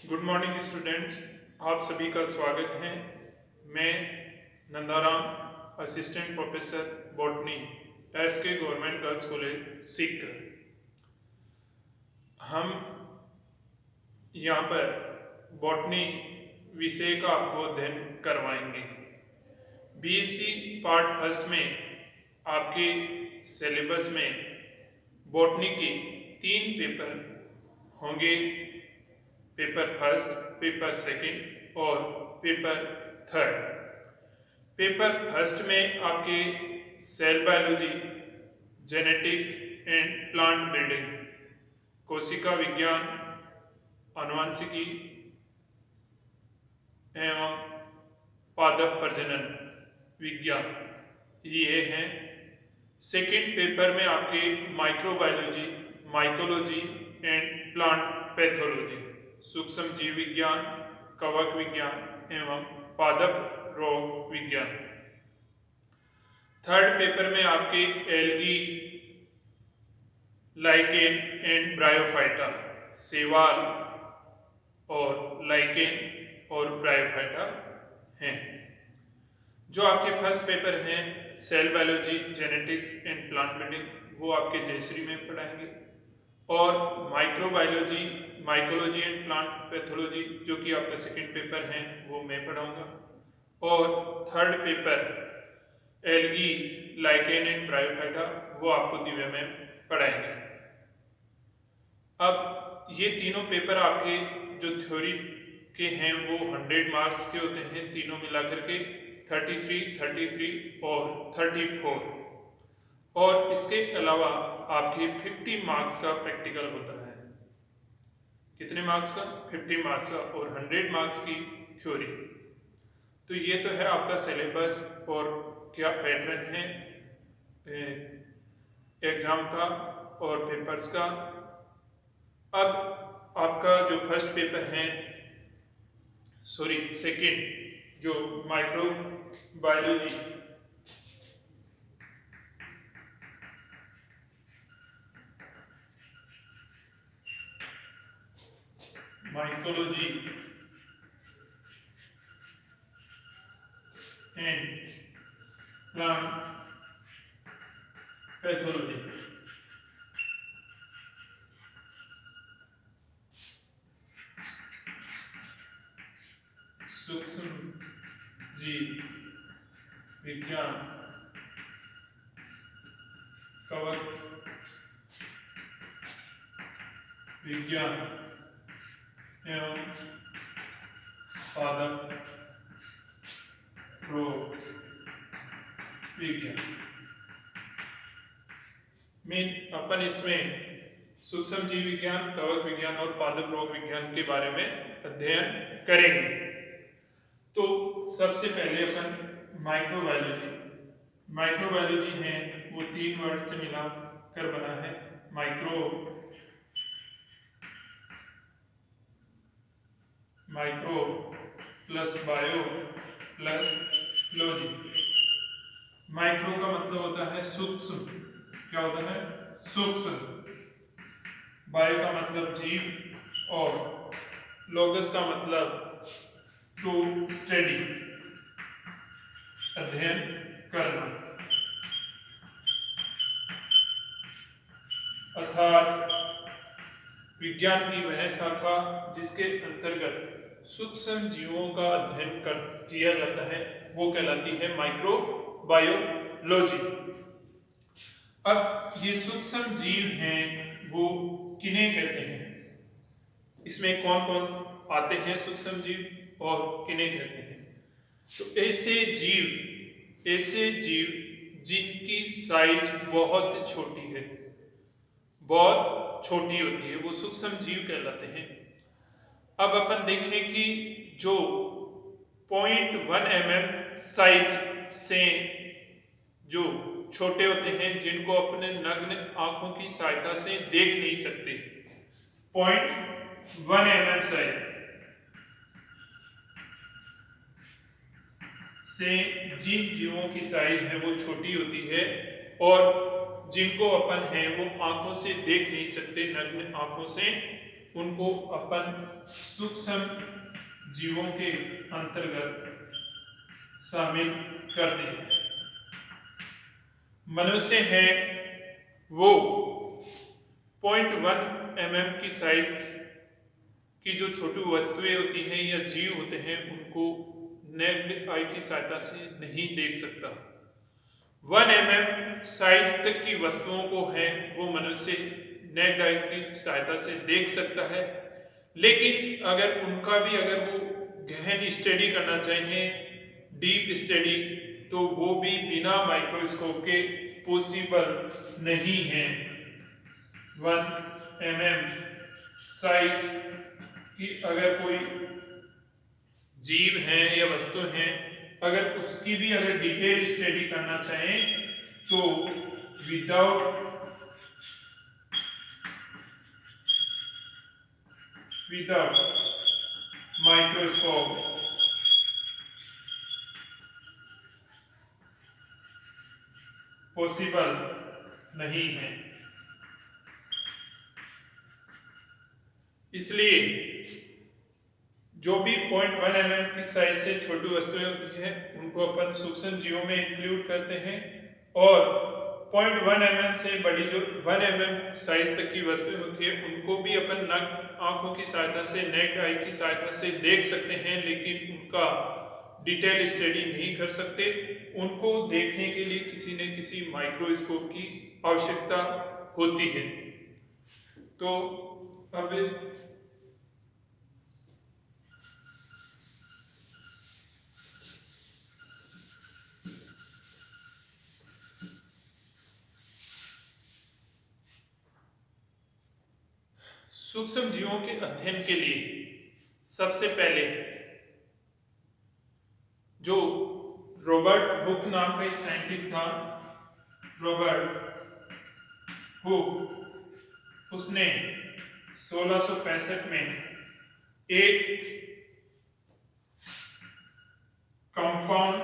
Good morning students. आप सभी का स्वागत है। मैं Nandaram, assistant professor botany, SK government girls college Sikar. हम यहाँ पर बॉटनी विषय का आपको अध्ययन करवाएंगे। बीएससी पार्ट फर्स्ट में आपके सिलेबस में बॉटनी के 3 पेपर होंगे। पेपर फर्स्ट, पेपर सेकंड और पेपर थर्ड। पेपर फर्स्ट में आपके cell biology, genetics and plant breeding, कोशिका विज्ञान, आनुवंशिकी एवं पादप प्रजनन विज्ञान ये हैं। सेकंड पेपर में आपके microbiology, mycology and plant pathology, सूक्ष्म जीव विज्ञान, कवक विज्ञान एवं पादप रोग विज्ञान। थर्ड पेपर में आपके एल्गी, लाइकेन एंड ब्रायोफाइटा, शैवाल और लाइकेन और ब्रायोफाइटा हैं। जो आपके फर्स्ट पेपर हैं cell biology, genetics and plant breeding, वो आपके जयश्री में पढ़ाएंगे। और microbiology, mycology and plant pathology जो कि आपका सेकंड पेपर है वो मैं पढ़ाऊंगा। और third paper algae, lichen and bryophyta वो आपको दिव्या में पढ़ाएंगे। अब ये तीनों पेपर आपके जो थ्योरी के हैं वो 100 मार्क्स के होते हैं, तीनों मिलाकर के 33, 33 और 34। और इसके अलावा आपके 50 मार्क्स का प्रैक्टिकल होता है। कितने मार्क्स का? 50 मार्क्स का और 100 मार्क्स की थ्योरी। तो ये तो है आपका सिलेबस और क्या पैटर्न है एग्जाम का और पेपर्स का। अब आपका जो फर्स्ट पेपर है, सॉरी सेकंड, जो microbiology, mycology and plant pathology, सूक्ष्म जीव विज्ञान, कवक विज्ञान एवं पादप रोग विज्ञान में अपन इसमें सूक्ष्म जीव विज्ञान, कवक विज्ञान और पादप रोग विज्ञान के बारे में अध्ययन करेंगे। तो सबसे पहले अपन माइक्रोबायोलॉजी, माइक्रोबायोलॉजी है वो 3 वर्ड से मिला कर बना है। Micro, micro plus bio plus logy. Micro का मतलब होता है सूक्ष्म, क्या होता है? सूक्ष्म। बायो का मतलब जीव और लोगस का मतलब टू स्टडी, अध्ययन करना। अर्थात विज्ञान की वह शाखा जिसके अंतर्गत सूक्ष्म जीवों का अध्ययन किया जाता है वो कहलाती है माइक्रोबायोलॉजी। अब ये सूक्ष्म जीव हैं वो किन्हें कहते हैं? इसमें कौन कौन आते हैं सूक्ष्म जीव और किन्हें कहते हैं? तो ऐसे जीव जिनकी साइज बहुत छोटी है, बहुत छोटी होती है, वो सूक्ष्म जीव कहलाते हैं। अब अपन देखें कि जो 0.1 mm साइज से जो छोटे होते हैं, जिनको अपने नग्न आंखों की सहायता से देख नहीं सकते, 0.1 mm साइज से जिन जीवों की साइज है वो छोटी होती है और जिनको अपन है वो आंखों से देख नहीं सकते, नग्न आंखों से उनको अपन सूक्ष्म जीवों के अंतर्गत शामिल करते हैं। मनुष्य है वो 0.1 mm की साइज की जो छोटी वस्तुएं होती हैं या जीव होते हैं उनको नेक्ड आई की सहायता से नहीं देख सकता। 1 mm साइज तक की वस्तुओं को है वो मनुष्य नेक्ड आई की सहायता से देख सकता है, लेकिन अगर उनका भी अगर वो गहन स्टडी करना चाहें, डीप स्टडी, तो वो भी बिना माइक्रोस्कोप के पॉसिबल नहीं है। 1 mm साइज की अगर कोई जीव है या वस्तु है, अगर उसकी भी अगर डिटेल स्टडी करना चाहें तो विदाउट माइक्रोस्कोप पॉसिबल नहीं है। इसलिए जो भी 0.1 mm की साइज से छोटी वस्तुएं होती हैं उनको अपन सूक्ष्म जीवों में इंक्लूड करते हैं, और 0.1 mm से बड़ी जो 1 mm साइज तक की वस्तुएं होती है उनको भी अपन आंखों की सहायता से, नेक्ड आई की सहायता से देख सकते हैं, लेकिन उनका डिटेल स्टडी नहीं कर सकते। उनको देखने के लिए किसी न किसी माइक्रोस्कोप की आवश्यकता होती है। तो अब सूक्ष्म जीवों के अध्ययन के लिए सबसे पहले जो रॉबर्ट हुक नाम का एक साइंटिस्ट था, रॉबर्ट हुक, उसने 1665 में एक कंपाउंड